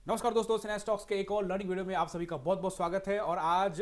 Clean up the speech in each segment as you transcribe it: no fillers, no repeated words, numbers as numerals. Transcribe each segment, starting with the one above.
नमस्कार दोस्तों, snatch stocks के एक और लर्निंग वीडियो में आप सभी का बहुत बहुत स्वागत है। और आज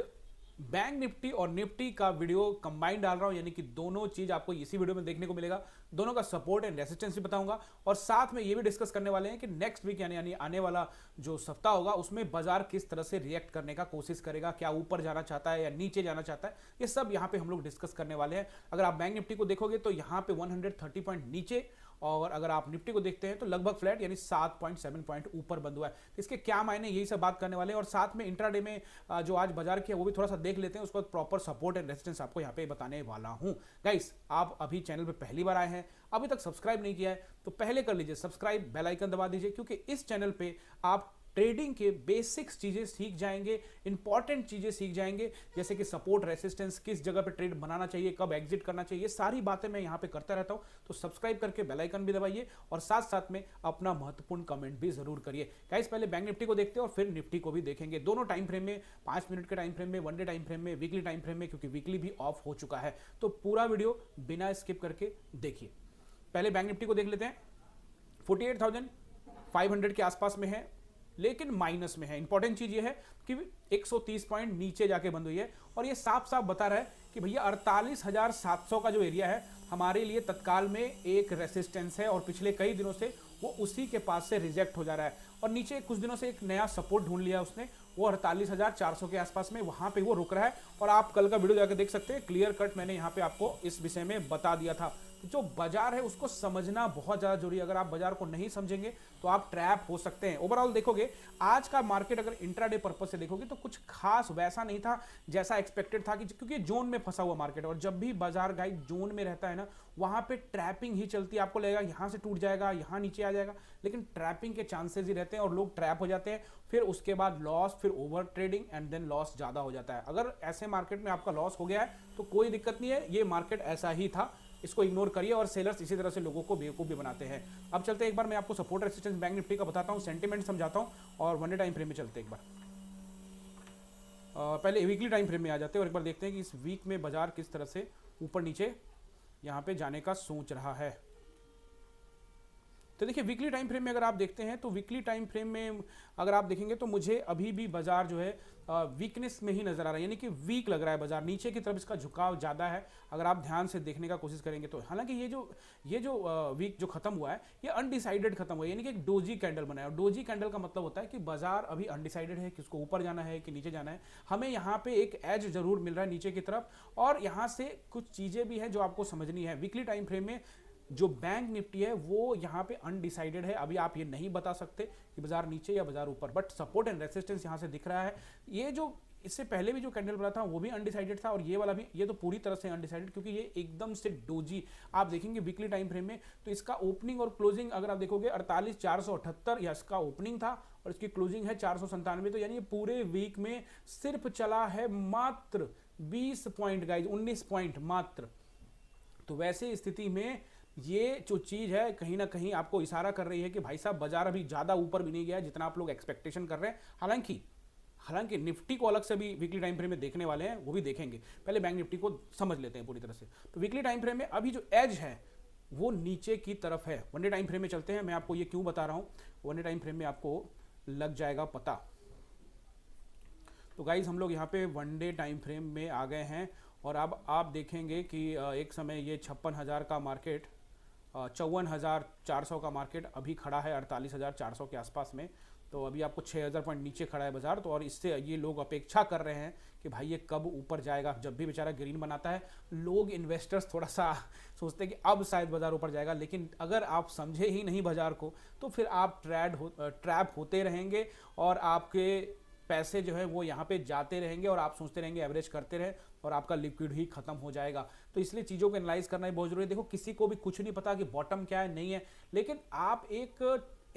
बैंक निफ्टी और निफ्टी का वीडियो कंबाइन डाल रहा हूं, यानी कि दोनों चीज आपको इसी वीडियो में देखने को मिलेगा। दोनों का सपोर्ट एंड रेसिस्टेंस भी बताऊंगा और साथ में ये भी डिस्कस करने वाले हैं कि नेक्स्ट वीक यानी आने वाला जो सप्ताह होगा उसमें बाजार किस तरह से रिएक्ट करने का कोशिश करेगा, क्या ऊपर जाना चाहता है या नीचे जाना चाहता है, ये सब यहाँ पे हम लोग डिस्कस करने वाले हैं। अगर आप बैंक निफ्टी को देखोगे तो यहाँ पे 130 पॉइंट नीचे, और अगर आप निफ्टी को देखते हैं तो लगभग फ्लैट यानी 7.7 पॉइंट ऊपर बंद हुआ है। इसके क्या मायने, यही सब बात करने वाले हैं। और साथ में इंट्राडे में जो आज बाजार किया वो भी थोड़ा सा देख लेते हैं, उसके बाद प्रॉपर सपोर्ट एंड रेजिस्टेंस आपको यहाँ पे बताने वाला हूं। गाइस, आप अभी चैनल पे पहली बार आए हैं, अभी तक सब्सक्राइब नहीं किया है तो पहले कर लीजिए सब्सक्राइब, बेल आइकन दबा दीजिए, क्योंकि इस चैनल पे आप ट्रेडिंग के बेसिक्स चीजें सीख जाएंगे, इंपॉर्टेंट चीजें सीख जाएंगे, जैसे कि सपोर्ट रेसिस्टेंस, किस जगह पे ट्रेड बनाना चाहिए, कब एग्जिट करना चाहिए, ये सारी बातें मैं यहां पे करता रहता हूं। तो सब्सक्राइब करके बेल आइकन भी दबाइए और साथ साथ में अपना महत्वपूर्ण कमेंट भी जरूर करिए। गाइस, पहले बैंक निफ्टी को देखते हैं और फिर निफ्टी को भी देखेंगे, दोनों टाइम फ्रेम में, 5 मिनट के टाइम फ्रेम में, वन डे टाइम फ्रेम में, वीकली टाइम फ्रेम में, क्योंकि वीकली भी ऑफ हो चुका है। तो पूरा वीडियो बिना स्किप करके देखिए। पहले बैंक निफ्टी को देख लेते हैं। 48,500 के आसपास में है, लेकिन माइनस में है। इंपॉर्टेंट चीज ये है कि 130 पॉइंट नीचे जाके बंद हुई है और ये साफ साफ बता रहा है कि भैया 48,700 का जो एरिया है हमारे लिए तत्काल में एक रेसिस्टेंस है, और पिछले कई दिनों से वो उसी के पास से रिजेक्ट हो जा रहा है। और नीचे कुछ दिनों से एक नया सपोर्ट ढूंढ लिया उसने, वो 48,400 के आसपास में, वहां पे वो रुक रहा है। और आप कल का वीडियो जाकर देख सकते हैं, क्लियर कट मैंने यहाँ पे आपको इस विषय में बता दिया था। जो बाजार है उसको समझना बहुत ज्यादा जरूरी है। अगर आप बाजार को नहीं समझेंगे तो आप ट्रैप हो सकते हैं। ओवरऑल देखोगे आज का मार्केट अगर इंट्राडे पर्पज से देखोगे तो कुछ खास वैसा नहीं था जैसा एक्सपेक्टेड था, क्योंकि जोन में फंसा हुआ मार्केट, और जब भी बाजार गाइड जोन में रहता है ना, वहां पे ट्रैपिंग ही चलती है। आपको लगेगा यहां से टूट जाएगा, यहां नीचे आ जाएगा, लेकिन ट्रैपिंग के चांसेस ही रहते हैं और लोग ट्रैप हो जाते हैं। फिर उसके बाद लॉस, फिर over trading and then loss ज्यादा हो जाता है। अगर ऐसे मार्केट में आपका लॉस हो गया है तो कोई दिक्कत नहीं है, ये मार्केट ऐसा ही था, इसको इग्नोर करिए। और सेलर्स इसी तरह से लोगों को बेवकूफ भी बनाते हैं। अब चलते हैं, एक बार मैं आपको सपोर्ट रेसिस्टेंस बैंक निफ्टी का बताता हूं, सेंटीमेंट समझाता हूं, और वन डे टाइम फ्रेम में चलते हैं। एक बार पहले वीकली टाइम फ्रेम में आ जाते हैं और एक बार देखते हैं कि इस वीक में बाजार किस तरह से ऊपर नीचे यहां पे जाने का सोच रहा है। तो देखिए, वीकली टाइम फ्रेम में अगर आप देखते हैं तो वीकली टाइम फ्रेम में अगर आप देखेंगे तो मुझे अभी भी बाजार जो है वीकनेस में ही नजर आ रहा है, यानी कि वीक लग रहा है बाजार, नीचे की तरफ इसका झुकाव ज्यादा है अगर आप ध्यान से देखने का कोशिश करेंगे तो। हालांकि ये जो वीक जो खत्म हुआ है ये अनडिसाइडेड खत्म हुआ है, यानी कि एक डोजी कैंडल बना है। और डोजी कैंडल का मतलब होता है कि बाजार अभी अनडिसाइडेड है कि उसको ऊपर जाना है कि नीचे जाना है। हमें यहाँ पे एक एज जरूर मिल रहा है नीचे की तरफ, और यहाँ से कुछ चीजें भी हैं जो आपको समझनी है। वीकली टाइम फ्रेम में जो बैंक निफ्टी है वो यहाँ पे अनडिसाइडेड है, अभी आप ये नहीं बता सकते कि बाजार नीचे या बाजार ऊपर, बट सपोर्ट एंड रेसिस्टेंस यहाँ से दिख रहा है। ये जो इससे पहले भी जो कैंडल बना था वो भी अनडिसाइडेड था, और ये वाला भी, ये तो पूरी तरह से अनडिसाइडेड, क्योंकि ये एकदम से डोजी। आप देखेंगे वीकली टाइम फ्रेम में तो इसका ओपनिंग और क्लोजिंग अगर आप देखोगे 48,478 या इसका ओपनिंग था और इसकी क्लोजिंग है 497, तो यानी ये पूरे वीक में सिर्फ चला है मात्र 20 पॉइंट गाइज, 19 पॉइंट मात्र। तो वैसे स्थिति में ये जो चीज है कहीं ना कहीं आपको इशारा कर रही है कि भाई साहब बाजार अभी ज्यादा ऊपर भी नहीं गया जितना आप लोग एक्सपेक्टेशन कर रहे हैं। हालांकि निफ्टी को अलग से भी वीकली टाइम फ्रेम में देखने वाले हैं, वो भी देखेंगे। पहले बैंक निफ्टी को समझ लेते हैं पूरी तरह से। तो वीकली टाइम फ्रेम में अभी जो एज है वो नीचे की तरफ है। वन डे टाइम फ्रेम में चलते हैं, मैं आपको ये क्यों बता रहा हूं, वन डे टाइम फ्रेम में आपको लग जाएगा पता। तो गाइज, हम लोग यहाँ पे वन डे टाइम फ्रेम में आ गए हैं, और अब आप देखेंगे कि एक समय ये 56,000 का मार्केट, 54,400 का मार्केट अभी खड़ा है 48,400 के आसपास में। तो अभी आपको 6,000 पॉइंट नीचे खड़ा है बाजार। तो और इससे ये लोग अपेक्षा कर रहे हैं कि भाई ये कब ऊपर जाएगा। जब भी बेचारा ग्रीन बनाता है लोग, इन्वेस्टर्स थोड़ा सा सोचते हैं कि अब शायद बाजार ऊपर जाएगा, लेकिन अगर आप समझे ही नहीं बाजार को तो फिर आप ट्रैप होते रहेंगे और आपके पैसे जो है वो यहाँ पे जाते रहेंगे, और आप सोचते रहेंगे एवरेज करते रहे, और आपका लिक्विड ही खत्म हो जाएगा। तो इसलिए चीज़ों को एनालाइज करना ही बहुत जरूरी है। देखो, किसी को भी कुछ नहीं पता कि बॉटम क्या है नहीं है, लेकिन आप एक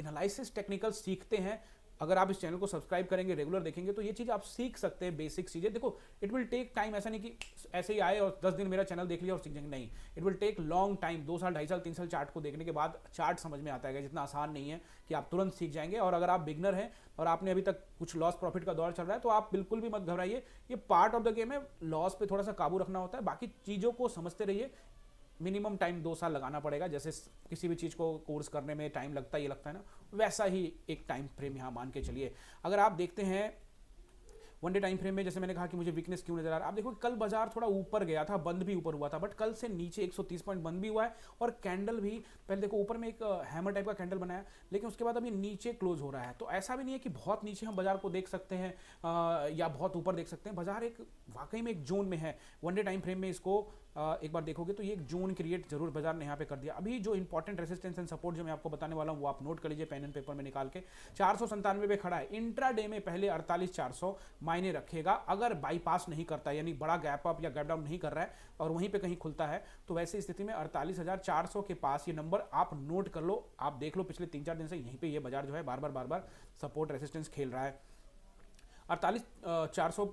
एनालिसिस टेक्निकल सीखते हैं। अगर आप इस चैनल को सब्सक्राइब करेंगे, रेगुलर देखेंगे, तो ये चीज़ आप सीख सकते हैं, बेसिक चीज़ें। देखो, इट विल टेक टाइम, ऐसा नहीं कि ऐसे ही आए और 10 दिन मेरा चैनल देख लिया और सीख जाएंगे, नहीं। It will take long time, 2 साल, 2.5 साल, 3 साल चार्ट को देखने के बाद चार्ट समझ में आता है। जितना आसान नहीं है कि आप तुरंत सीख जाएंगे। और अगर आप बिगनर हैं और आपने अभी तक कुछ लॉस प्रॉफिट का दौर चल रहा है तो आप बिल्कुल भी मत घबराइए, ये पार्ट ऑफ द गेम है। लॉस पे थोड़ा सा काबू रखना होता है, बाकी चीज़ों को समझते रहिए। मिनिमम टाइम 2 साल लगाना पड़ेगा, जैसे किसी भी चीज़ को कोर्स करने में टाइम लगता है, ये लगता है ना, वैसा ही एक टाइम फ्रेम यहाँ मान के चलिए। अगर आप देखते हैं वन डे टाइम फ्रेम में, जैसे मैंने कहा कि मुझे वीकनेस क्यों नजर आ रहा है, आप देखो कल बाजार थोड़ा ऊपर गया था, बंद भी ऊपर हुआ था, बट कल से नीचे 130 पॉइंट बंद भी हुआ है और कैंडल भी, पहले देखो ऊपर में एक हैमर टाइप का कैंडल बनाया, लेकिन उसके बाद अभी नीचे क्लोज हो रहा है। तो ऐसा भी नहीं है कि बहुत नीचे हम बाजार को देख सकते हैं या बहुत ऊपर देख सकते हैं। बाजार एक वाकई में एक जोन में है। वन डे टाइम फ्रेम में इसको एक बार देखोगे तो ये एक जोन क्रिएट जरूर बाजार ने यहाँ पे कर दिया। अभी जो इंपॉर्टेंट रेसिस्टेंस एंड सपोर्ट जो मैं आपको बताने वाला हूँ वो आप नोट कर लीजिए पेन एंड पेपर में निकाल के। 497 पे खड़ा है, इंट्रा डे में पहले 48,400 मायने रखेगा अगर बाईपास नहीं करता, यानी बड़ा गैप अप या गैप डाउन नहीं कर रहा है और वहीं पे कहीं खुलता है, तो वैसी स्थिति में 48,400 के पास ये नंबर आप नोट कर लो। आप देख लो पिछले 3-4 दिन से यहीं पे ये बाजार जो है बार बार सपोर्ट रेसिस्टेंस खेल रहा है। 48,400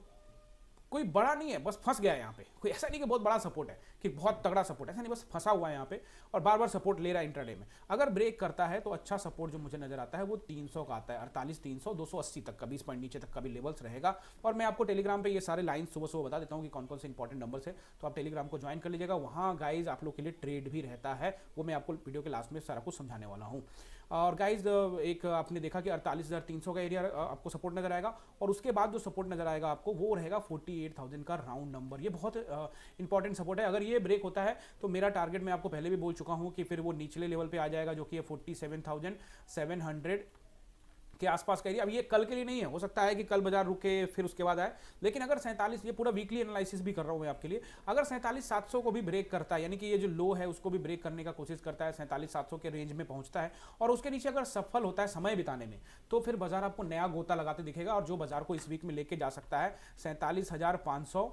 कोई बड़ा नहीं है, बस फंस गया है यहाँ पे। कोई ऐसा नहीं कि बहुत बड़ा सपोर्ट है, कि बहुत तगड़ा सपोर्ट, ऐसा नहीं, बस फंसा हुआ है यहाँ पे और बार बार सपोर्ट ले रहा है इंट्राडे में। अगर ब्रेक करता है तो अच्छा सपोर्ट जो मुझे नजर आता है वो 300 का आता है, 48,300 280 तक का, 20 पॉइंट नीचे तक का भी लेवल्स रहेगा। और मैं आपको टेलीग्राम पे ये सारे लाइन सुबह सुबह बता देता हूँ कि कौन कौन से इंपॉर्टेंट नंबर है, तो आप टेलीग्राम को ज्वाइन कर लीजिएगा। वहाँ गाइज आप लोग के लिए ट्रेड भी रहता है, वो मैं आपको वीडियो के लास्ट में सारा कुछ समझाने वाला हूँ। और गाइज एक आपने देखा कि 48,300 का एरिया आपको सपोर्ट नजर आएगा और उसके बाद जो सपोर्ट नजर आएगा आपको वो रहेगा 48,000 का राउंड नंबर। ये बहुत इंपॉर्टेंट सपोर्ट है। अगर ये ब्रेक होता है तो मेरा टारगेट मैं आपको पहले भी बोल चुका हूं कि फिर वो निचले लेवल पे आ जाएगा जो कि है 47,700 के आसपास का एरिया। अब ये कल के लिए नहीं है, हो सकता है कि कल बाजार रुके फिर उसके बाद आए, लेकिन अगर 47, ये पूरा वीकली एनालिसिस भी कर रहा हूं मैं आपके लिए, अगर 47,700 को भी ब्रेक करता है, यानी कि ये जो लो है उसको भी ब्रेक करने का कोशिश करता है, 47,700 के रेंज में पहुंचता है और उसके नीचे अगर सफल होता है समय बिताने में, तो फिर बाजार आपको नया गोता लगाते दिखेगा। और जो बाजार को इस वीक में लेके जा सकता है 47,500,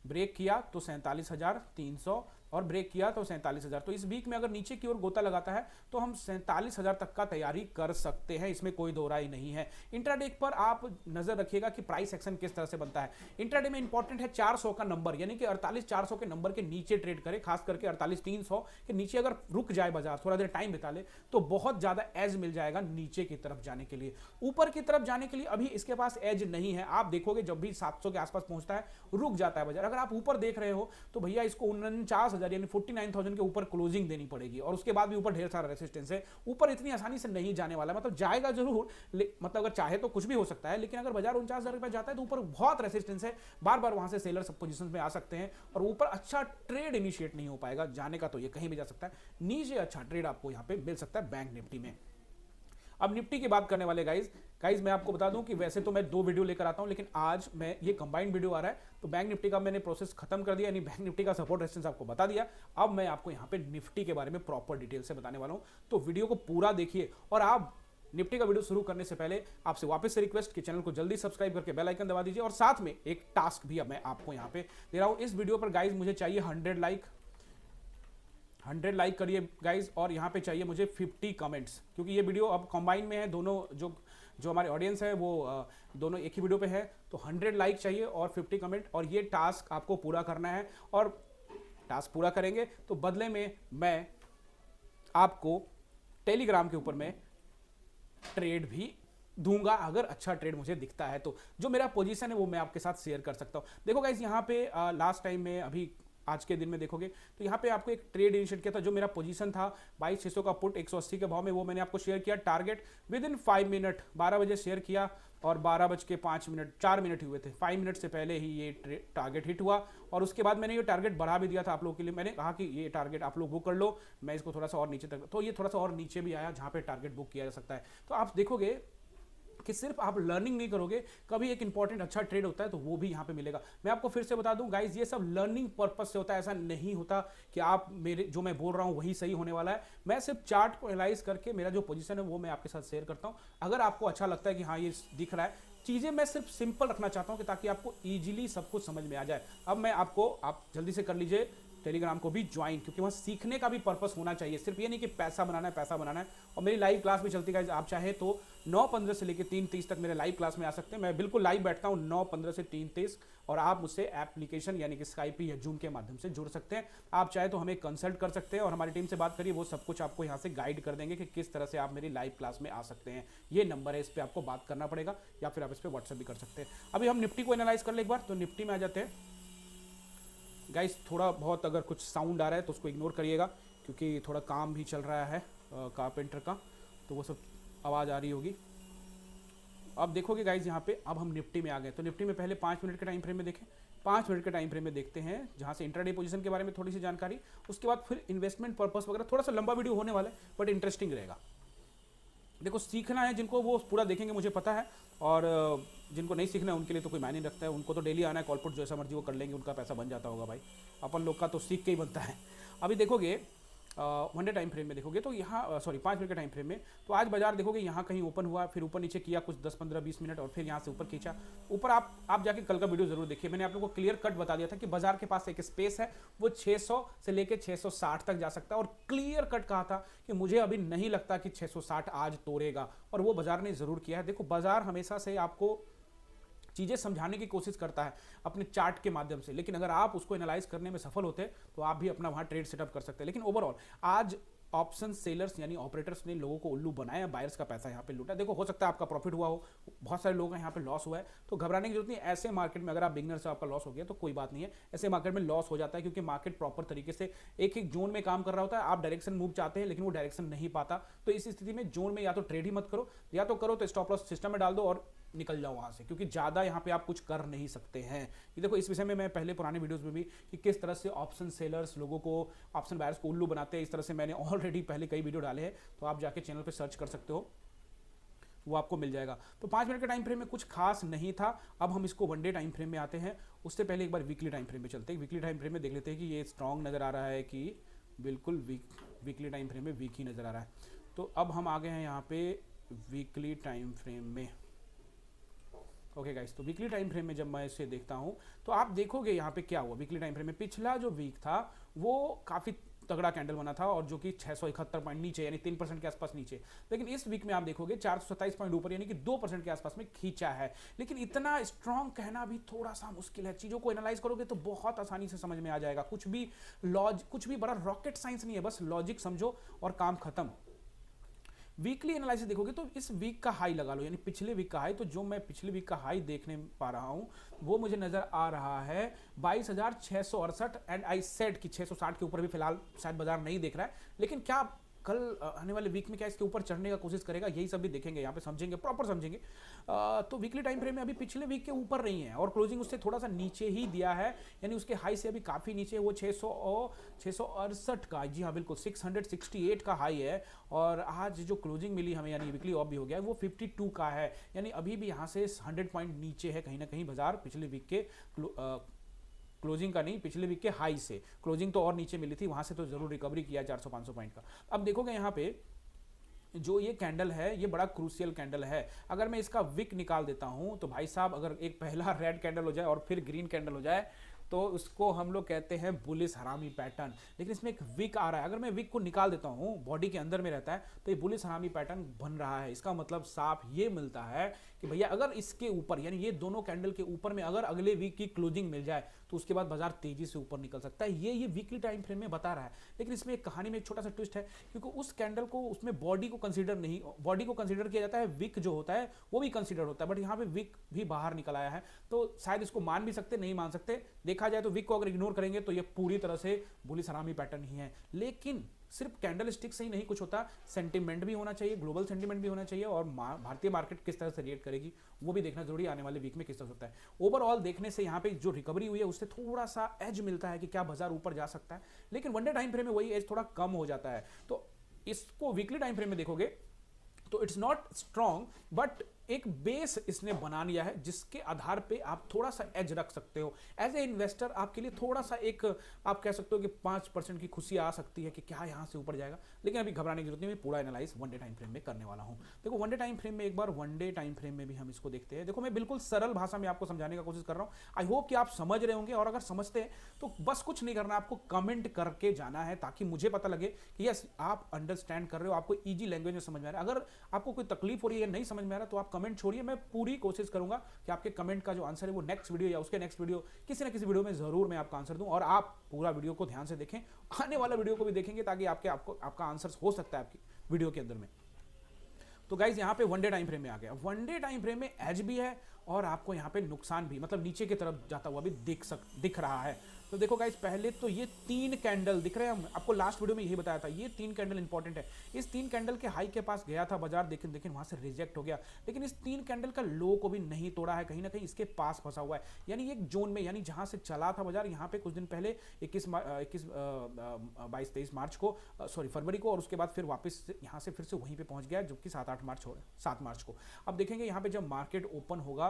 ब्रेक किया तो 47,300 और ब्रेक किया तो 47,000। तो इस वीक में अगर नीचे की ओर गोता लगाता है तो हम 47,000 तक का तैयारी कर सकते हैं, इसमें कोई दो राय नहीं है। इंट्राडे पर आप नजर रखिएगा कि प्राइस एक्शन किस तरह से बनता है। इंट्राडे में इंपॉर्टेंट है 400 का नंबर, यानी कि 48,400 के नंबर के नीचे ट्रेड करे, खास करके 48,300 के नीचे अगर रुक जाए बाजार, थोड़ा देर टाइम बिता ले, तो बहुत ज्यादा एज मिल जाएगा नीचे की तरफ जाने के लिए। ऊपर की तरफ जाने के लिए अभी इसके पास एज नहीं है। आप देखोगे जब भी 700 के आसपास पहुंचता है रुक जाता है बाजार। अगर आप ऊपर देख रहे हो तो भैया इसको 49,000 यानी 49,000 के ऊपर क्लोजिंग देनी पड़ेगी और उसके बाद भी ऊपर ढेर सारा रेसिस्टेंस है। ऊपर इतनी आसानी से नहीं जाने वाला, मतलब जाएगा जरूर, मतलब अगर चाहे तो कुछ भी हो सकता है, लेकिन अगर बाजार 49,000 रुपए जाता है तो ऊपर बहुत रेसिस्टेंस है, बार बार वहां से सेलर सब पोजीशन में आ सकते हैं और ऊपर अच्छा ट्रेड इनिशिएट नहीं हो पाएगा। जाने का तो ये कहीं भी जा सकता है, नीचे अच्छा ट्रेड आपको यहाँ पे मिल सकता है बैंक निफ्टी में। अब निफ्टी की बात करने वाले गाइज मैं आपको बता दूं कि वैसे तो मैं 2 वीडियो लेकर आता हूं, लेकिन आज मैं ये कंबाइंड वीडियो आ रहा है, तो बैंक निफ्टी का मैंने प्रोसेस खत्म कर दिया, यानी बैंक निफ्टी का सपोर्ट रेजिस्टेंस आपको बता दिया। अब मैं आपको यहां पे निफ्टी के बारे में प्रॉपर डिटेल से बताने वाला हूं, तो वीडियो को पूरा देखिए। और आप निफ्टी का वीडियो शुरू करने से पहले आपसे वापस से रिक्वेस्ट कि चैनल को जल्दी सब्सक्राइब करके बेल आइकन दबा दीजिए और साथ में एक टास्क भी अब मैं आपको यहां पे दे रहा हूं। इस वीडियो पर गाइज मुझे चाहिए 100 लाइक करिए गाइज, और यहाँ पे चाहिए मुझे 50 कमेंट्स, क्योंकि ये वीडियो अब कंबाइन में है, दोनों जो हमारे ऑडियंस है वो दोनों एक ही वीडियो पे है। तो 100 लाइक चाहिए और 50 कमेंट, और ये टास्क आपको पूरा करना है। और टास्क पूरा करेंगे तो बदले में मैं आपको टेलीग्राम के ऊपर में ट्रेड भी दूंगा, अगर अच्छा ट्रेड मुझे दिखता है तो। जो मेरा पोजीशन है वो मैं आपके साथ शेयर कर सकता हूं। देखो गाइस, यहाँ पे लास्ट टाइम में, अभी आज के दिन में देखोगे तो यहाँ पे आपको एक ट्रेड इनिशिएट किया था। जो मेरा पोजीशन था 22,600 का पुट 180 के भाव में, वो मैंने आपको शेयर किया। टारगेट विद इन 5 मिनट 12 बजे शेयर किया और 12:05 4 मिनट हुए थे, 5 मिनट से पहले ही ये टारगेट हिट हुआ। और उसके बाद मैंने ये टारगेट बढ़ा भी दिया था आप लोगों के लिए। मैंने कहा कि ये टारगेट आप लोग बुक कर लो, मैं इसको थोड़ा सा और नीचे तक, तो ये थोड़ा सा और नीचे भी आया जहाँ पे टारगेट बुक किया जा सकता है। तो आप देखोगे कि सिर्फ आप लर्निंग नहीं करोगे, कभी एक इंपॉर्टेंट अच्छा ट्रेड होता है तो वो भी यहाँ पे मिलेगा। मैं आपको फिर से बता दूं गाइस, ये सब लर्निंग पर्पस से होता है, ऐसा नहीं होता कि आप मेरे जो मैं बोल रहा हूँ वही सही होने वाला है। मैं सिर्फ चार्ट को एनालाइज करके मेरा जो पोजीशन है वो मैं आपके साथ शेयर करता हूँ। अगर आपको अच्छा लगता है कि हाँ ये दिख रहा है, चीजें मैं सिर्फ सिंपल रखना चाहता हूँ कि ताकि आपको इजीली सब कुछ समझ में आ जाए। अब मैं आपको, आप जल्दी से कर लीजिए टेलीग्राम को भी ज्वाइन, क्योंकि वहाँ सीखने का भी पर्पस होना चाहिए, सिर्फ ये नहीं कि पैसा बनाना है। और मेरी लाइव क्लास भी चलती है, आप चाहे तो 9:15 से लेकर 3:30 तक मेरे लाइव क्लास में आ सकते हैं। मैं बिल्कुल लाइव बैठता हूँ 9:15 से 3:30, और आप मुझसे एप्लीकेशन यानी कि स्काइप या जूम के माध्यम से जुड़ सकते हैं। आप चाहे तो हमें कंसल्ट कर सकते हैं और हमारी टीम से बात करिए, वो सब कुछ आपको यहाँ से गाइड कर देंगे कि किस तरह से आप मेरी लाइव क्लास में आ सकते हैं। ये नंबर है, इस पर आपको बात करना पड़ेगा, या फिर आप इस पर व्हाट्सएप भी कर सकते हैं। अभी हम निफ्टी को एनालाइज कर ले एक बार, तो निफ्टी में आ जाते हैं गाइस। थोड़ा बहुत अगर कुछ साउंड आ रहा है तो उसको इग्नोर करिएगा, क्योंकि थोड़ा काम भी चल रहा है कारपेंटर का, तो वो सब आवाज़ आ रही होगी। अब देखोगे गाइज यहाँ पे अब हम निफ्टी में आ गए। तो निफ्टी में पहले 5 मिनट के टाइम फ्रेम में देखें। 5 मिनट के टाइम फ्रेम में देखते हैं, जहाँ से इंट्राडे पोजीशन के बारे में थोड़ी सी जानकारी, उसके बाद फिर इन्वेस्टमेंट पर्पस वगैरह। थोड़ा सा लंबा वीडियो होने वाला है बट इंटरेस्टिंग रहेगा। देखो सीखना है जिनको वो पूरा देखेंगे, मुझे पता है, और जिनको नहीं सीखना है उनके लिए तो कोई मायने नहीं रखता है। उनको तो डेली आना है, कॉलपुट जैसा मर्जी वो कर लेंगे, उनका पैसा बन जाता होगा भाई। अपन लोग का तो सीख के ही बनता है। अभी देखोगे वन डे टाइम फ्रेम में देखोगे तो यहाँ 5 मिनट के टाइम फ्रेम में, तो आज बाजार देखोगे यहाँ कहीं ओपन हुआ, फिर ऊपर नीचे किया कुछ 10-15-20 मिनट, और फिर यहाँ से ऊपर खींचा ऊपर। आप जाके कल का वीडियो जरूर देखिए, मैंने आप लोगों को क्लियर कट बता दिया था कि बाजार के पास एक स्पेस है, वो 600 से लेके 660 तक जा सकता है। और क्लियर कट कहा था कि मुझे अभी नहीं लगता कि 660 आज तोड़ेगा, और वो बाजार ने जरूर किया है। देखो बाजार हमेशा से आपको चीज़ें समझाने की कोशिश करता है अपने चार्ट के माध्यम से, लेकिन अगर आप उसको एनालाइज करने में सफल होते हैं तो आप भी अपना वहाँ ट्रेड सेटअप कर सकते हैं। लेकिन ओवरऑल आज ऑप्शन सेलर्स यानी ऑपरेटर्स ने लोगों को उल्लू बनाया, बायर्स का पैसा यहाँ पे लूटा। देखो हो सकता है आपका प्रॉफिट हुआ हो, बहुत सारे लोगों का यहाँ पे लॉस हुआ है, तो घबराने की जरूरत नहीं। ऐसे मार्केट में अगर आप बिगनर से आपका लॉस हो गया तो कोई बात नहीं है, ऐसे मार्केट में लॉस हो जाता है क्योंकि मार्केट प्रॉपर तरीके से एक एक जोन में काम कर रहा होता है। आप डायरेक्शन मूव चाहते हैं लेकिन वो डायरेक्शन नहीं पाता, तो इस स्थिति में जोन में या तो ट्रेड ही मत करो, या तो करो तो स्टॉप लॉस सिस्टम में डाल दो और निकल जाओ वहां से, क्योंकि ज़्यादा यहाँ पे आप कुछ कर नहीं सकते हैं। ये देखो इस विषय में मैं पहले पुराने वीडियोस में भी कि किस तरह से ऑप्शन सेलर्स लोगों को, ऑप्शन बायर्स को उल्लू बनाते हैं, इस तरह से मैंने ऑलरेडी पहले कई वीडियो डाले हैं, तो आप जाके चैनल पे सर्च कर सकते हो, वो आपको मिल जाएगा। तो 5 मिनट के टाइम फ्रेम में कुछ खास नहीं था। अब हम इसको वन डे टाइम फ्रेम में आते हैं, उससे पहले एक बार वीकली टाइम फ्रेम में चलते हैं। वीकली टाइम फ्रेम में देख लेते हैं कि ये स्ट्रॉन्ग नज़र आ रहा है कि बिल्कुल वीकली टाइम फ्रेम में वीक ही नज़र आ रहा है। तो अब हम आ गए हैं यहाँ पे वीकली टाइम फ्रेम में। ओके गाइस, तो वीकली टाइम फ्रेम में जब मैं इसे देखता हूं तो आप देखोगे यहाँ पे क्या हुआ। वीकली टाइम फ्रेम में पिछला जो वीक था वो काफ़ी तगड़ा कैंडल बना था, और जो कि 671 पॉइंट नीचे यानी 3% के आसपास नीचे। लेकिन इस वीक में आप देखोगे 427 पॉइंट ऊपर यानी कि 2% के आसपास में खींचा है। लेकिन इतना स्ट्रॉन्ग कहना भी थोड़ा सा मुश्किल है। चीज़ों को एनालाइज करोगे तो बहुत आसानी से समझ में आ जाएगा। कुछ भी बड़ा रॉकेट साइंस नहीं है, बस लॉजिक समझो और काम खत्म। वीकली एनालिसिस देखोगे तो इस वीक का हाई लगा लो, यानी पिछले वीक का हाई। तो जो मैं पिछले वीक का हाई देखने पा रहा हूं वो मुझे नजर आ रहा है 22,668, एंड आई सेड कि 660 के ऊपर भी फिलहाल शायद बाजार नहीं देख रहा है। लेकिन क्या कल आने वाले वीक में क्या इसके ऊपर चढ़ने का कोशिश करेगा, यही सब भी देखेंगे, यहाँ पे समझेंगे, प्रॉपर समझेंगे। तो वीकली टाइम फ्रेम में अभी पिछले वीक के ऊपर नहीं है, और क्लोजिंग उससे थोड़ा सा नीचे ही दिया है, यानी उसके हाई से अभी काफ़ी नीचे। वो 668 का, जी हाँ बिल्कुल 668 का हाई है, और आज जो क्लोजिंग मिली हमें यानी वीकली ऑफ भी हो गया है वो 52 का है, यानी अभी भी यहाँ से 100 पॉइंट नीचे है कहीं ना कहीं बाजार पिछले वीक के क्लोजिंग का नहीं, पिछले वीक के हाई से। क्लोजिंग तो और नीचे मिली थी, वहां से तो जरूर रिकवरी किया 400-500 पॉइंट का। अब देखोगे यहाँ पे जो ये कैंडल है ये बड़ा क्रूशियल कैंडल है। अगर मैं इसका विक निकाल देता हूं तो भाई साहब, अगर एक पहला रेड कैंडल हो जाए और फिर ग्रीन कैंडल हो जाए तो उसको हम लोग कहते हैं बुलिश हरामी पैटर्न। लेकिन इसमें एक विक आ रहा है, अगर मैं विक को निकाल देता हूं, बॉडी के अंदर में रहता है, तो ये बुलिश हरामी पैटर्न बन रहा है। इसका मतलब साफ ये मिलता है कि भैया अगर इसके ऊपर यानी ये दोनों कैंडल के ऊपर में अगर अगले वीक की क्लोजिंग मिल जाए तो उसके बाद बाजार तेजी से ऊपर निकल सकता है। ये वीकली टाइम फ्रेम में बता रहा है। लेकिन इसमें एक कहानी में एक छोटा सा ट्विस्ट है, क्योंकि उस कैंडल को उसमें बॉडी को कंसीडर किया जाता है, विक जो होता है वो भी कंसीडर होता है, बट यहाँ पे विक भी बाहर निकल आया है। तो शायद इसको मान भी सकते, नहीं मान सकते। देखा जाए तो विक को अगर इग्नोर करेंगे तो ये पूरी तरह से बुलिश हरामी पैटर्न ही है। लेकिन सिर्फ कैंडल स्टिक से ही नहीं कुछ होता, सेंटीमेंट भी होना चाहिए, ग्लोबल सेंटीमेंट भी होना चाहिए, और भारतीय मार्केट किस तरह से रिएक्ट करेगी वो भी देखना जरूरी, आने वाले वीक में किस तरह से होता है। ओवरऑल देखने से यहाँ पे जो रिकवरी हुई है उससे थोड़ा सा एज मिलता है कि क्या बाजार ऊपर जा सकता है, लेकिन वन डे टाइम फ्रेम में वही एज थोड़ा कम हो जाता है। तो इसको वीकली टाइम फ्रेम में देखोगे तो इट्स नॉट स्ट्रॉन्ग, बट एक बेस इसने बना लिया है जिसके आधार पे आप थोड़ा सा एज रख सकते हो। एज ए इन्वेस्टर आपके लिए थोड़ा सा एक आप कह सकते हो कि 5% की खुशी आ सकती है कि क्या यहाँ से ऊपर जाएगा, लेकिन अभी घबराने की जरूरत नहीं, मैं पूरा analyse one day time frame में करने वाला हूँ। देखो वन डे टाइम फ्रेम में एक बार वन डे टाइम फ्रेम में भी हम इसको देखते हैं। देखो मैं बिल्कुल सरल भाषा में आपको समझाने का कोशिश कर रहा हूँ, आई होप कि आप समझ रहे होंगे, और अगर समझते हैं तो बस कुछ नहीं करना, आपको कमेंट करके जाना है ताकि मुझे पता लगे कि यस आप अंडरस्टैंड कर रहे हो, आपको ईजी लैंग्वेज में समझ में आ रहा है। अगर आपको कोई तकलीफ हो रही है, नहीं समझ में आ रहा, तो आप कमेंट छोड़िए, मैं पूरी कोशिश करूंगा कि आपके कमेंट का जो आंसर है वो नेक्स्ट वीडियो या उसके नेक्स्ट वीडियो किसी ना किसी वीडियो में जरूर मैं आपका आंसर दूं, और आप पूरा वीडियो को ध्यान से देखें, आने वाला वीडियो को भी देखेंगे ताकि आपका आंसर हो सकता है आपकी वीडियो के अंदर में। तो गाइज यहाँ पे वन डे टाइम फ्रेम में आ गया। वन डे टाइम फ्रेम में एज भी है और आपको यहाँ पे नुकसान भी, मतलब नीचे की तरफ जाता हुआ भी दिख रहा है। तो देखो गाइस, पहले तो ये 3 कैंडल दिख रहे हैं, हम आपको लास्ट वीडियो में यही बताया था, ये 3 कैंडल इंपॉर्टेंट है। इस 3 कैंडल के हाई के पास गया था बाजार, लेकिन वहां से रिजेक्ट हो गया, लेकिन इस 3 कैंडल का लो को भी नहीं तोड़ा है, कहीं ना कहीं इसके पास फंसा हुआ है, यानी एक जोन में, यानी जहां से चला था बाजार यहाँ पे कुछ दिन पहले 22-23 मार्च को, सॉरी फरवरी को, और उसके बाद फिर वापस यहाँ से फिर से वहीं पे पहुंच गया, जो कि 7 मार्च को। अब देखेंगे यहाँ पे जब मार्केट ओपन होगा,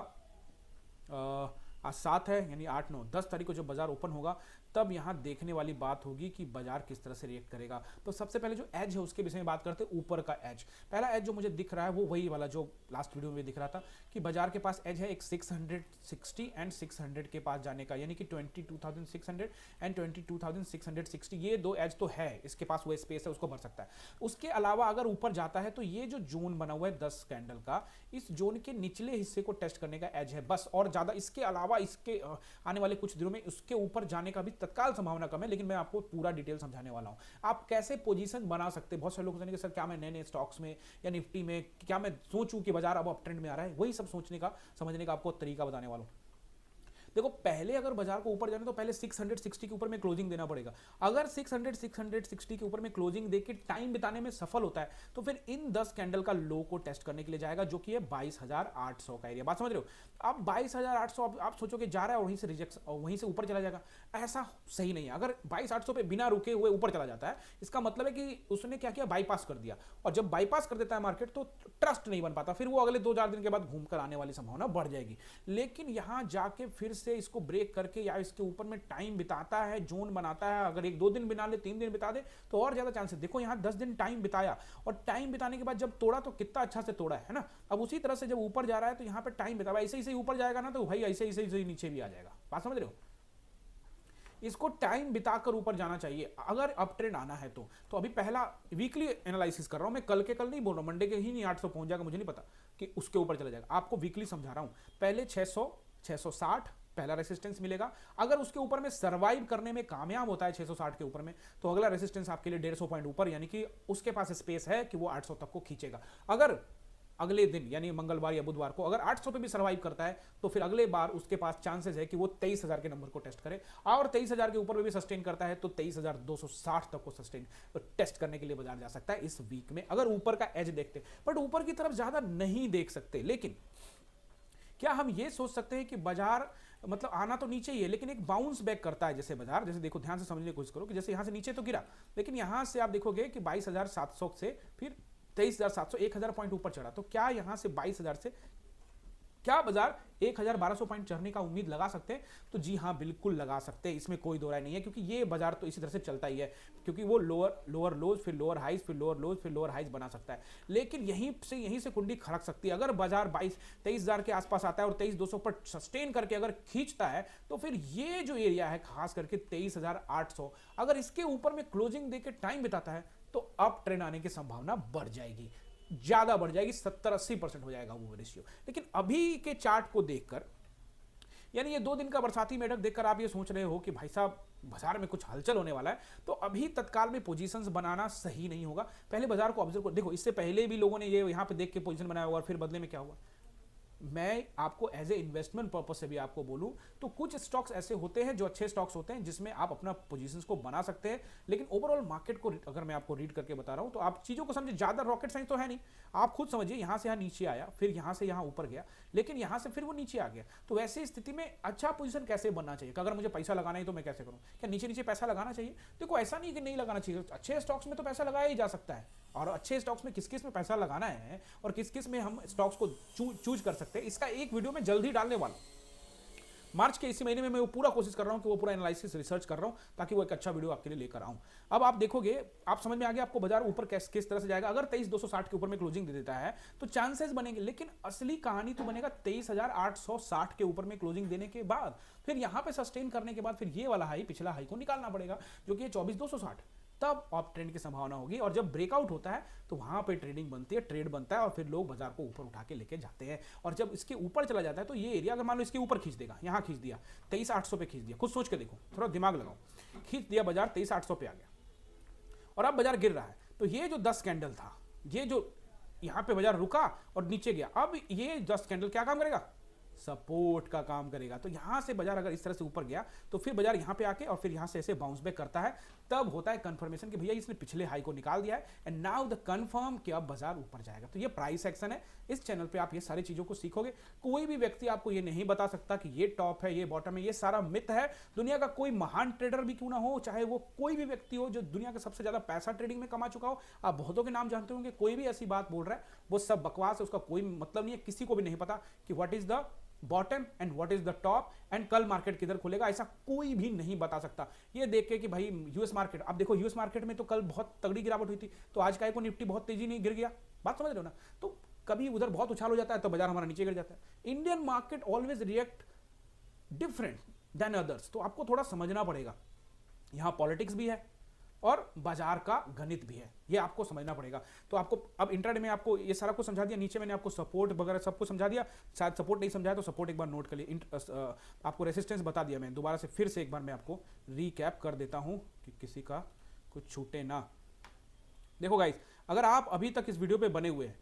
आज 7 है, यानी 8, 9, 10 तारीख को जब बाजार ओपन होगा, तब यहां देखने वाली बात होगी कि बाजार किस तरह से रिएक्ट करेगा। तो सबसे पहले जो एज है उसके विषय में बात करते हैं, ऊपर का एज। पहला एज जो मुझे दिख रहा है वो वही वाला जो लास्ट वीडियो में दिख रहा था, कि बाजार के पास एज है एक 660 एंड 600 के पास जाने का, यानी कि 22,600 एंड 22,660, ये 2 एज तो है, इसके पास वो स्पेस है, उसको भर सकता है। उसके अलावा अगर ऊपर जाता है तो ये जो जोन बना हुआ है 10 कैंडल का, इस जोन के निचले हिस्से को टेस्ट करने का एज है बस, और ज्यादा इसके अलावा इसके आने वाले कुछ दिनों में उसके ऊपर जाने का भी तत्काल संभावना कम है, लेकिन मैं आपको पूरा डिटेल समझाने वाला हूं। आप कैसे पोजीशन बना सकते हैं। बहुत सारे लोग सोचेंगे सर क्या मैं नए स्टॉक्स में या निफ्टी में क्या मैं सोचूं कि बाजार अब अप ट्रेंड में आ रहा है, वही सब सोचने का समझने का आपको तरीका बताने वाला हूं। देखो, पहले अगर बाजार को ऊपर जाने तो पहले 660 के ऊपर में क्लोजिंग देना पड़ेगा। अगर 660 के ऊपर में क्लोजिंग देके टाइम बिताने में सफल होता है तो फिर इन 10 कैंडल का लो को टेस्ट करने के लिए जाएगा, जो कि है 22,800 का एरिया। बात समझ रहे हो? अब 22,800 आप सोचोगे जा रहा है और वहीं से रिजेक्ट, वहीं से ऊपर चला जाएगा, ऐसा सही नहीं है। अगर 22,800 पे बिना रुके हुए ऊपर चला जाता है, इसका मतलब है कि उसने क्या किया, बाईपास कर दिया, और जब बाईपास कर देता है मार्केट तो ट्रस्ट नहीं बन पाता, फिर वो अगले 2-4 दिन के बाद घूमकर आने वाली संभावना बढ़ जाएगी। लेकिन यहां जाके फिर से इसको ब्रेक करके या इसके ऊपर में टाइम बिताता है, जोन बनाता है, अगर 1-2 दिन बिना ले, 3 दिन बिता दे तो और ज्यादा चांस है। देखो यहां 10 दिन टाइम बिताया, और टाइम बिताने के बाद जब तोड़ा तो कितना अच्छा से तोड़ा है ना। अब उसी तरह से जब ऊपर जा रहा है तो यहां पे टाइम बिताया, ऐसे ही ऊपर जाएगा ना तो भाई ऐसे ही नीचे भी आ जाएगा। बात समझ रहे हो? इसको टाइम बिताकर ऊपर जाना चाहिए अगर अप ट्रेंड आना है तो अभी पहला वीकली एनालिसिस कर रहा हूं मैं, कल नहीं बोल रहा हूं, मंडे के ही नहीं 800 पहुंच जाएगा, मुझे नहीं पता कि उसके ऊपर चला जाएगा। आपको वीकली समझा रहा हूं। पहले 600 660 पहला रेसिस्टेंस मिलेगा, अगर उसके ऊपर में सर्वाइव करने में कामयाब होता है 660 के ऊपर में, तो अगला रेसिस्टेंस आपके लिए 150 पॉइंट ऊपर, यानी कि उसके पास स्पेस है कि वो 800 तक को खींचेगा। अगर अगले दिन यानी मंगलवार या बुधवार को अगर 800 पे भी सर्वाइव करता है तो फिर अगले बार उसके पास चांसेस है कि वो 23,000 के नंबर को टेस्ट करे, और 23,000 के ऊपर में भी सस्टेन करता है तो 23,260 तक को सस्टेन टेस्ट करने के लिए बाजार जा सकता है इस वीक में, अगर ऊपर का एज देखते। बट ऊपर की तरफ ज्यादा नहीं देख सकते, लेकिन क्या हम ये सोच सकते हैं कि बाजार मतलब आना तो नीचे ही है लेकिन एक बाउंस बैक करता है जैसे बाजार, जैसे देखो ध्यान से समझने की कोशिश करो कि जैसे यहां से नीचे तो गिरा, लेकिन यहां से आप देखोगे कि 22,700 से फिर 23,700, 1,000 पॉइंट ऊपर चढ़ा, तो क्या यहां से 22,000 से क्या बाजार 1,1200 पॉइंट चढ़ने का उम्मीद लगा सकते हैं? तो जी हाँ, बिल्कुल लगा सकते हैं, इसमें कोई दो राय नहीं है, क्योंकि ये बाजार तो इसी तरह से चलता ही है, क्योंकि वो लोअर लोज, फिर लोअर हाइज, फिर लोअर लोज, फिर लोअर हाइज बना सकता है। लेकिन यहीं से कुंडी खड़क सकती है। अगर बाजार 23,000 के आसपास आता है और 23,200 पर सस्टेन करके अगर खींचता है तो फिर ये जो एरिया है खास करके 23,800, अगर इसके ऊपर में क्लोजिंग देके टाइम बिताता है तो अप ट्रेंड आने की संभावना बढ़ जाएगी, ज्यादा बढ़ जाएगी, 70-80% हो जाएगा वो रेशियो। लेकिन अभी के चार्ट को देखकर, यानी ये 2 दिन का बरसाती मेढक देखकर आप ये सोच रहे हो कि भाई साहब बाजार में कुछ हलचल होने वाला है, तो अभी तत्काल में पोजीशंस बनाना सही नहीं होगा। पहले बाजार को ऑब्जर्व करो। देखो, इससे पहले भी लोगों ने ये यहां पे देख के पोजीशन बनाया होगा, फिर बदले में क्या हुआ। मैं आपको एज ए इन्वेस्टमेंट पर्पस से भी आपको बोलूं तो कुछ स्टॉक्स ऐसे होते हैं जो अच्छे स्टॉक्स होते हैं जिसमें आप अपना पोजीशंस को बना सकते हैं, लेकिन ओवरऑल मार्केट को अगर मैं आपको रीड करके बता रहा हूं तो आप चीजों को समझिए, ज्यादा रॉकेट साइंस तो है नहीं। आप खुद समझिए, यहां से यहां नीचे आया, फिर यहां से यहां ऊपर गया, लेकिन यहां से फिर वो नीचे आ गया, तो वैसी स्थिति में अच्छा पोजीशन कैसे बनना चाहिए? अगर मुझे पैसा लगाना है तो मैं कैसे करूं? क्या नीचे नीचे पैसा लगाना चाहिए? देखो, ऐसा नहीं कि नहीं लगाना चाहिए, अच्छे स्टॉक्स में तो पैसा लगाया ही जा सकता है, और अच्छे स्टॉक्स में किस किस में पैसा लगाना है और किस किस में हम स्टॉक्स को चूज कर सकते हैं, इसका एक वीडियो मैं जल्दी डालने वाला हूं। मार्च के इसी महीने में मैं वो पूरा कोशिश कर रहा हूं कि वो पूरा एनालिसिस रिसर्च कर रहा हूं ताकि वो एक अच्छा वीडियो आपके लिए लेकर आऊं। अब आप देखोगे, आप समझ में आ गया आपको बाजार ऊपर किस तरह से जाएगा। अगर 23,260 के ऊपर में क्लोजिंग दे देता है तो चांसेस बनेंगे, लेकिन असली कहानी तो बनेगा 23,860 के ऊपर में क्लोजिंग देने के बाद, फिर यहां पे सस्टेन करने के बाद फिर ये वाला हाई, पिछला हाई को निकालना पड़ेगा जो कि 24,260, तब अप ट्रेंड की संभावना होगी। और जब ब्रेकआउट होता है तो वहां पे ट्रेडिंग बनती है, ट्रेड बनता है, और फिर लोग बाजार को ऊपर उठा के लेके जाते हैं। और जब इसके ऊपर चला जाता है तो ये एरिया अगर मान लो इसके ऊपर खींच देगा, यहां खींच दिया 23,800 पे खींच दिया, खुद सोच के देखो, थोड़ा दिमाग लगाओ, खींच दिया बाजार 23,800 पे आ गया और अब बाजार गिर रहा है, तो ये जो 10 कैंडल था, ये जो यहां पे बाजार रुका और नीचे गया, अब ये 10 कैंडल क्या काम करेगा? सपोर्ट का काम करेगा। तो यहां से बाजार अगर इस तरह से ऊपर गया तो फिर बाजार यहां पे आके और फिर यहां से ऐसे बाउंस बैक करता है, तब होता है कंफर्मेशन कि भैया इसने पिछले हाई को निकाल दिया है एंड नाउ द कंफर्म कि अब बाजार ऊपर जाएगा। तो ये प्राइस एक्शन है। इस चैनल पे आप ये सारी चीजों को सीखोगे। कोई भी व्यक्ति आपको ये नहीं बता सकता कि ये टॉप है, ये बॉटम है, ये सारा मिथ है। दुनिया का कोई महान ट्रेडर भी क्यों ना हो, चाहे वो कोई भी व्यक्ति हो जो दुनिया का सबसे ज्यादा पैसा ट्रेडिंग में कमा चुका हो, आप बहुतों के नाम जानते होंगे, कोई भी ऐसी बात बोल रहा है वो सब बकवास है, उसका कोई मतलब नहीं है। किसी को भी नहीं पता कि what is the bottom and what is the top and कल मार्केट किधर खुलेगा, ऐसा कोई भी नहीं बता सकता। ये देख के कि भाई यूएस मार्केट, अब देखो यूएस मार्केट में तो कल बहुत तगड़ी गिरावट हुई थी, तो आज का को निफ्टी बहुत तेजी नहीं गिर गया, बात समझ रहे हो ना। तो कभी उधर बहुत उछाल हो जाता है तो बाजार हमारा नीचे गिर जाता है। Indian market always react different than others. तो आपको थोड़ा समझना पड़ेगा, यहां पॉलिटिक्स भी है और बाजार का गणित भी है, ये आपको समझना पड़ेगा। तो आपको अब इंट्राडे में आपको ये सारा कुछ समझा दिया, नीचे मैंने आपको सपोर्ट वगैरह सब कुछ समझा दिया। शायद सपोर्ट नहीं समझाया तो सपोर्ट एक बार नोट कर लिए, आपको रेसिस्टेंस बता दिया मैं। दोबारा से फिर से एक बार मैं आपको रीकैप कर देता हूं कि किसी का कुछ छूटे ना। देखो गाइस, अगर आप अभी तक इस वीडियो पे बने हुए हैं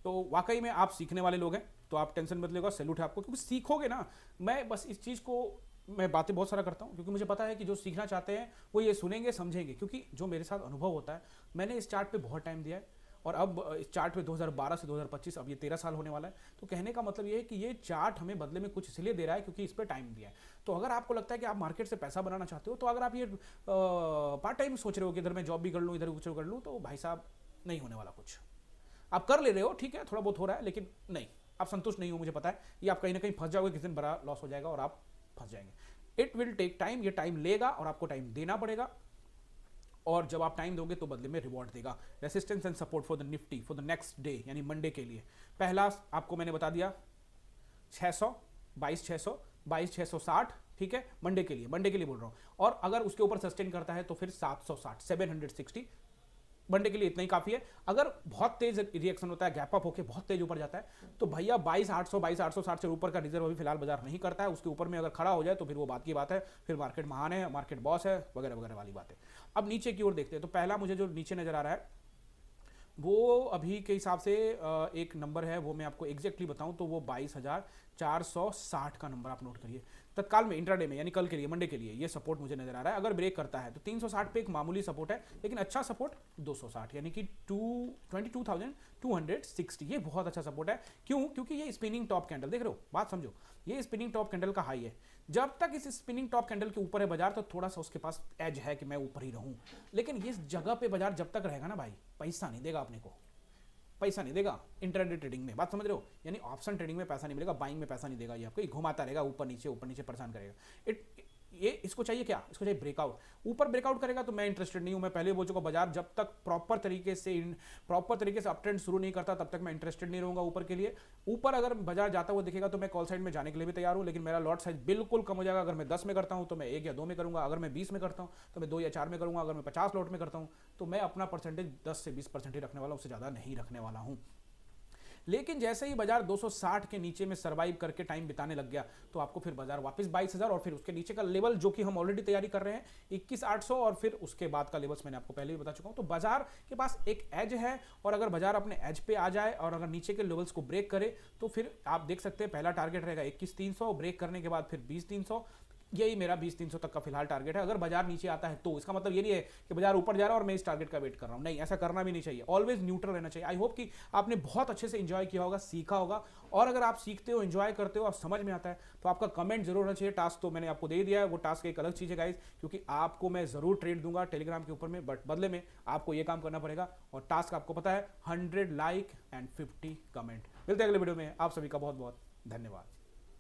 तो वाकई में आप सीखने वाले लोग हैं, तो आप टेंशन मत लेगा, सैल्यूट है आपको, क्योंकि सीखोगे ना। मैं बस इस चीज़ को, मैं बातें बहुत सारा करता हूँ क्योंकि मुझे पता है कि जो सीखना चाहते हैं वो ये सुनेंगे समझेंगे, क्योंकि जो मेरे साथ अनुभव होता है, मैंने इस चार्ट पे बहुत टाइम दिया है और अब इस चार्ट पे 2012 से 2025 अब ये 13 साल होने वाला है। तो कहने का मतलब ये है कि ये चार्ट हमें बदले में कुछ इसलिए दे रहा है क्योंकि इस पर टाइम दिया है। तो अगर आपको लगता है कि आप मार्केट से पैसा बनाना चाहते हो, तो अगर आप ये पार्ट टाइम सोच रहे हो कि इधर मैं जॉब भी कर लूँ इधर कुछ कर लूँ, तो भाई साहब नहीं होने वाला कुछ। आप कर ले रहे हो, ठीक है, थोड़ा बहुत हो रहा है, लेकिन नहीं, आप संतुष्ट नहीं हो, मुझे पता है। ये आप कहीं ना कहीं फंस जाओगे, किसी दिन बड़ा लॉस हो जाएगा और आप फंस जाएंगे। इट विल टेक टाइम, ये टाइम लेगा और आपको टाइम देना पड़ेगा, और जब आप टाइम दोगे तो बदले में रिवॉर्ड देगा। Resistance and support for the Nifty for the next day यानी मंडे के लिए, पहला आपको मैंने बता दिया 600, 22,600, 22,660, ठीक है, मंडे के लिए बोल रहा हूं। और अगर उसके ऊपर सस्टेन करता है तो फिर 760, 760 मंडे के लिए इतना ही काफी है। अगर बहुत तेज रिएक्शन होता है, गैप अप होकर बहुत तेज ऊपर जाता है, तो भैया 22,800, 22,860 से ऊपर का रिजर्व अभी फिलहाल बाजार नहीं करता है। उसके ऊपर में अगर खड़ा हो जाए तो फिर वो बात की बात है, फिर मार्केट महान है, मार्केट बॉस है, वगैरह वगैरह वाली बात है। अब नीचे की ओर देखते हैं, तो पहला मुझे जो नीचे नजर आ रहा है वो अभी के हिसाब से एक नंबर है, वो मैं आपको एग्जैक्टली बताऊं तो वो 22,460 का नंबर आप नोट करिए। तत्काल में इंट्राडे में यानी कल के लिए, मंडे के लिए, ये सपोर्ट मुझे नजर आ रहा है। अगर ब्रेक करता है तो 360 पे एक मामूली सपोर्ट है, लेकिन अच्छा सपोर्ट 260 यानी कि 22,260, ये बहुत अच्छा सपोर्ट है। क्यों? क्योंकि ये स्पिनिंग टॉप कैंडल, देख रहे हो, बात समझो, ये स्पिनिंग टॉप कैंडल का हाई है। जब तक इस स्पिनिंग टॉप कैंडल के ऊपर है बाजार, तो थोड़ा सा उसके पास एज है कि मैं ऊपर ही रहूं, लेकिन इस जगह पे बाजार जब तक रहेगा ना भाई, पैसा नहीं देगा अपने को, पैसा नहीं देगा इंट्राडे ट्रेडिंग में, बात समझ रहे हो, यानी ऑप्शन ट्रेडिंग में पैसा नहीं मिलेगा, बाइंग में पैसा नहीं देगा, ये आपको घुमाता रहेगा ऊपर नीचे परेशान करेगा। ये इसको चाहिए क्या? इसको चाहिए ब्रेकआउट। ऊपर ब्रेकआउट करेगा तो मैं इंटरेस्टेड नहीं हूं। मैं पहले बोल चुका, बाजार जब तक प्रॉपर तरीके से अप ट्रेंड शुरू नहीं करता तब तक मैं इंटरेस्टेड नहीं रहूंगा ऊपर के लिए। ऊपर अगर बाजार जाता हुआ दिखेगा तो मैं कॉल साइड में जाने के लिए भी तैयार हूं, लेकिन मेरा लॉट साइज बिल्कुल कम हो जाएगा। अगर मैं 10 में करता हूं तो मैं 1 या 2 में करूंगा, अगर मैं 20 में करता हूं तो मैं 2 या 4 में करूंगा, अगर मैं 50 लॉट में करता हूं तो मैं अपना परसेंटेज 10 से 20% ही रखने वाला हूं, उससे ज्यादा नहीं रखने वाला हूं। लेकिन जैसे ही बाजार 260 के नीचे में सरवाइव करके टाइम बिताने लग गया, तो आपको फिर बाजार वापस 22,000 और फिर उसके नीचे का लेवल जो कि हम ऑलरेडी तैयारी कर रहे हैं 21,800, और फिर उसके बाद का लेवल्स मैंने आपको पहले भी बता चुका हूं। तो बाजार के पास एक एज है, और अगर बाजार अपने एज पे आ जाए और अगर नीचे के लेवल्स को ब्रेक करे तो फिर आप देख सकते हैं पहला टारगेट रहेगा 21,300, ब्रेक करने के बाद फिर 20,300, यही मेरा 20,300 तक का फिलहाल टारगेट है। अगर बाजार नीचे आता है तो इसका मतलब ये नहीं है कि बाजार ऊपर जा रहा है और मैं इस टारगेट का वेट कर रहा हूं, नहीं, ऐसा करना भी नहीं चाहिए। ऑलवेज न्यूट्रल रहना चाहिए। आई होप कि आपने बहुत अच्छे से एंजॉय किया होगा, सीखा होगा, और अगर आप सीखते हो, एंजॉय करते हो, आप समझ में आता है, तो आपका कमेंट जरूर होना चाहिए। टास्क तो मैंने आपको दे दिया है, वो टास्क एक अलग चीज है गाइस, क्योंकि आपको मैं जरूर ट्रेड दूंगा टेलीग्राम के ऊपर में, बट बदले में आपको ये काम करना पड़ेगा। और टास्क आपको पता है, 100 लाइक एंड 50 कमेंट। मिलते हैं अगले वीडियो में, आप सभी का बहुत बहुत धन्यवाद।